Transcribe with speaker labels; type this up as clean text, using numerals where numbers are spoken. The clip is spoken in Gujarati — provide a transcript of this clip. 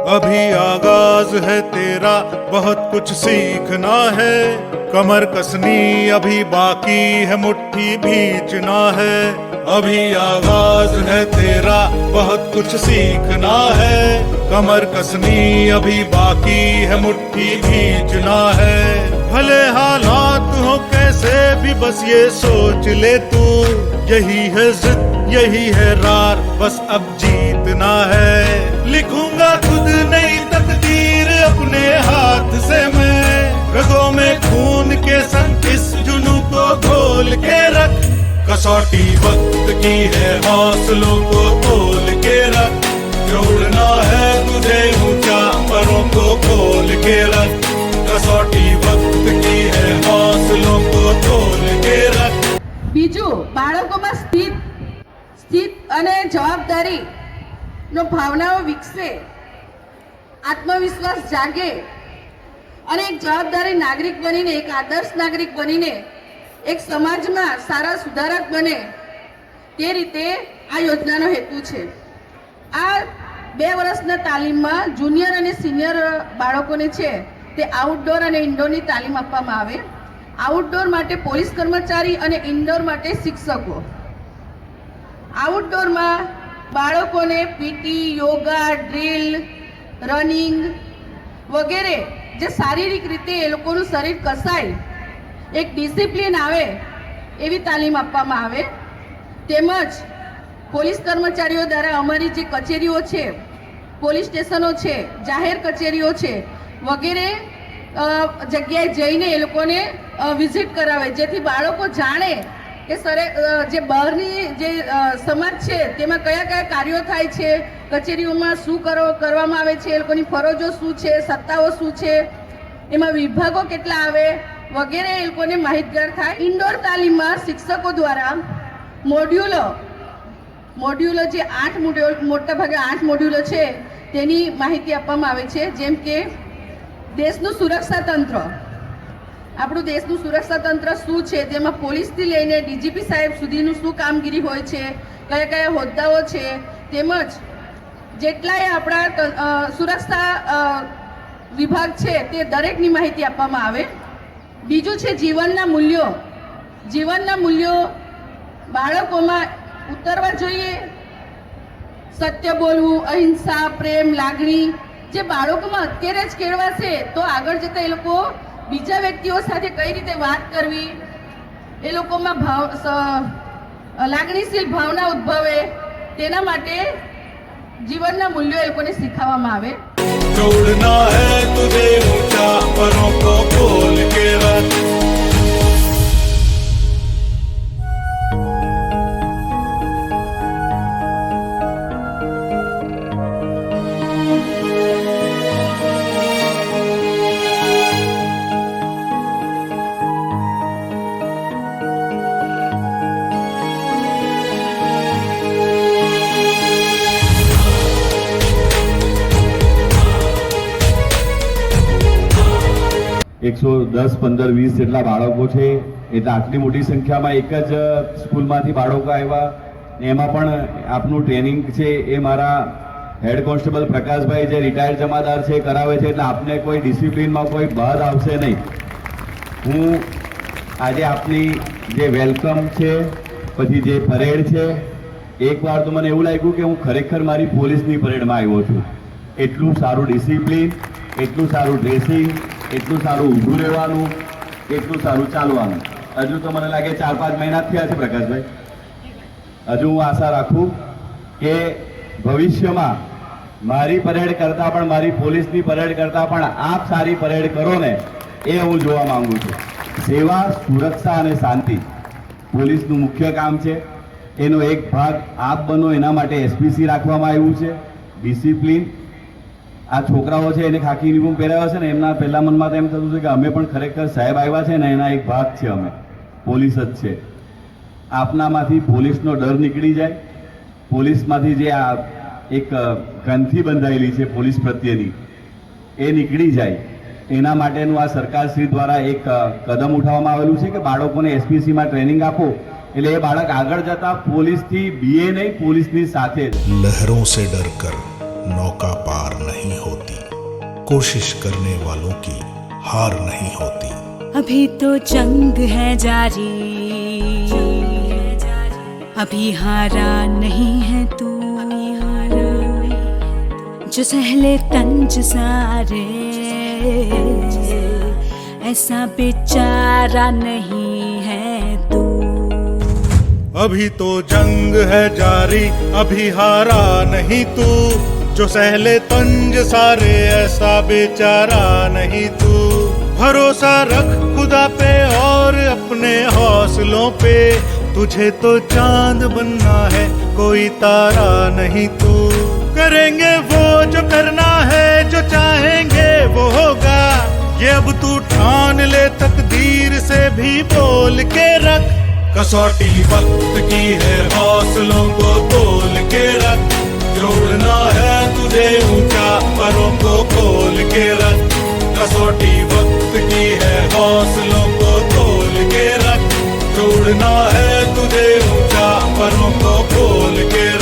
Speaker 1: अभी आगाज है तेरा, बहुत कुछ सीखना है। कमर कसनी अभी बाकी है, मुट्ठी भींचना है। अभी आगाज है तेरा, बहुत कुछ सीखना है। कमर कसनी अभी बाकी है, मुट्ठी भींचना है। भले हालात हो कैसे भी, बस ये सोच ले तू, यही है जिद, यही है रार, बस अब जीतना है। लिखूंगा खुद नई तकदीर अपने हाथ से मैं, रगों में खून के संग इस जुनू को घोल के रख। कसौटी वक्त की है, हौसलों को तोल के रख। जोड़ना है तुझे ऊंचा, परों को खोल के रख। कसौटी वक्त की है, हौसलों को तोल के रख।
Speaker 2: બીજું બાળકોમાં સ્થિત અને જવાબદારી નો ભાવનાઓ વિકસે, આત્મવિશ્વાસ જાગે અને એક જવાબદારી નાગરિક બનીને, એક આદર્શ નાગરિક બનીને એક સમાજમાં સારા સુધારક બને, તે રીતે આ યોજનાનો હેતુ છે। આ 2 વર્ષના તાલીમમાં જુનિયર અને સિનિયર બાળકોને છે તે આઉટડોર અને ઇન્ડોરની તાલીમ આપવામાં આવે। આઉટડોર માટે પોલીસ કર્મચારી અને ઇન્ડોર માટે શિક્ષકો। આઉટડોરમાં બાળકોને પીટી, યોગા, ડ્રીલ, રનિંગ વગેરે જે શારીરિક રીતે એ લોકોનું શરીર કસાય, એક ડિસિપ્લિન આવે એવી તાલીમ આપવામાં આવે। તેમજ પોલીસ કર્મચારીઓ દ્વારા અમારી જે કચેરીઓ છે, પોલીસ સ્ટેશનો છે, જાહેર કચેરીઓ છે વગેરે જગ્યાએ જઈને એ લોકોને વિઝિટ કરાવે, જેથી બાળકો જાણે કે જે બહારની જે સમાજ છે તેમાં કયા કયા કાર્યો થાય છે, કચેરીઓમાં શું કરવામાં આવે છે, એ લોકોની ફરજો શું છે, સત્તાઓ શું છે, એમાં વિભાગો કેટલા આવે વગેરે એ લોકોને માહિતગાર થાય। ઇન્ડોર તાલીમમાં શિક્ષકો દ્વારા મોડ્યુલો જે 8 મોટા ભાગે 8 મોડ્યુલો છે તેની માહિતી આપવામાં આવે છે। જેમ કે દેશનું સુરક્ષા તંત્ર, આપણું દેશનું સુરક્ષા તંત્ર શું છે, તેમાં પોલીસથી લઈને ડીજીપી સાહેબ સુધીનું શું કામગીરી હોય છે, કયા કયા હોદ્દાઓ છે, તેમજ જેટલાય આપણા સુરક્ષા વિભાગ છે તે દરેકની માહિતી આપવામાં આવે। બીજું છે જીવનના મૂલ્યો। જીવનના મૂલ્યો બાળકોમાં ઉતરવા જોઈએ। સત્ય બોલવું, અહિંસા, પ્રેમ, લાગણી જે બાળકોમાં અત્યારે જ કેળવાશે તો આગળ જતા એ લોકો બીજા વ્યક્તિઓ સાથે કઈ રીતે વાત કરવી, એ લોકોમાં લાગણીશીલ ભાવના ઉદ્ભવે, તેના માટે જીવનના મૂલ્યો એ લોકોને શીખવવામાં આવે।
Speaker 1: जोड़ना है तुझे ऊंचा, परों को खोल के रख।
Speaker 3: એકસો 10, 15, 20 જેટલા બાળકો છે, એટલે આટલી મોટી સંખ્યામાં એક જ સ્કૂલમાંથી બાળકો આવ્યા। એમાં પણ આપનું ટ્રેનિંગ છે એ મારા હેડ કોન્સ્ટેબલ પ્રકાશભાઈ જે રિટાયર્ડ જમાદાર છે કરાવે છે, એટલે આપને કોઈ ડિસિપ્લિનમાં કોઈ બાદ આવશે નહીં। હું આજે આપની જે વેલકમ છે, પછી જે પરેડ છે, એકવાર તો મને એવું લાગ્યું કે હું ખરેખર મારી પોલીસની પરેડમાં આવ્યો છું। એટલું સારું ડિસિપ્લિન, એટલું સારું ડ્રેસિંગ, એટલું સારું ઊભું રહેવાનું, એટલું સારું ચાલવાનું। હજુ તો મને લાગે 4-5 મહિના થયા છે પ્રકાશભાઈ। હજુ હું આશા રાખું કે ભવિષ્યમાં મારી પરેડ કરતાં પણ, મારી પોલીસની પરેડ કરતાં પણ આપ સારી પરેડ કરો ને એ હું જોવા માંગુ છું। સેવા, સુરક્ષા અને શાંતિ પોલીસનું મુખ્ય કામ છે। એનો એક ભાગ આપ બનો, એના માટે એસપીસી રાખવામાં આવ્યું છે। ડિસિપ્લિન, આ છોકરાઓ છે એને ખાકી યુનિફોર્મ પહેરાવ્યા છે ને, એમના પહેલા મનમાં તો એમ થતું હતું કે અમે પણ ખરેખર સાહેબ આવ્યા છે ને એના એક ભાગ છે, અમે પોલીસ જ છે। આપનામાંથી પોલીસનો ડર નીકળી જાય, પોલીસમાંથી જે આ એક ગ્રંથિ બંધાયેલી છે પોલીસ પ્રત્યેની એ નીકળી જાય, એના માટેનું આ સરકારશ્રી દ્વારા એક કદમ ઉઠાવવામાં આવેલું છે કે બાળકોને એસપીસીમાં ટ્રેનિંગ આપો, એટલે એ બાળક આગળ જતા પોલીસથી બીએ નહીં, પોલીસની સાથે
Speaker 4: લહેરોं से डरकर नौका पार नहीं होती।
Speaker 1: कोशिश करने वालों की हार नहीं होती।
Speaker 4: अभी तो जंग है जारी, अभी हारा नहीं है तू, जो सहले तंज सारे ऐसा बेचारा नहीं है तू।
Speaker 1: अभी तो जंग है जारी, अभी हारा नहीं तू, जो सहले तंज सारे ऐसा बेचारा नहीं तू। भरोसा रख खुदा पे और अपने हौसलों पे, तुझे तो चांद बनना है कोई तारा नहीं तू। करेंगे वो जो करना है, जो चाहेंगे वो होगा, ये अब तू ठान ले तकदीर से भी बोल के रख। कसौटी वक्त की है हौसलों को तोल के रख, जोड़ना है तुझे ऊंचा परों को खोल के रख। कसौटी वक्त की है हौसलों को तोल के रख, जोड़ना है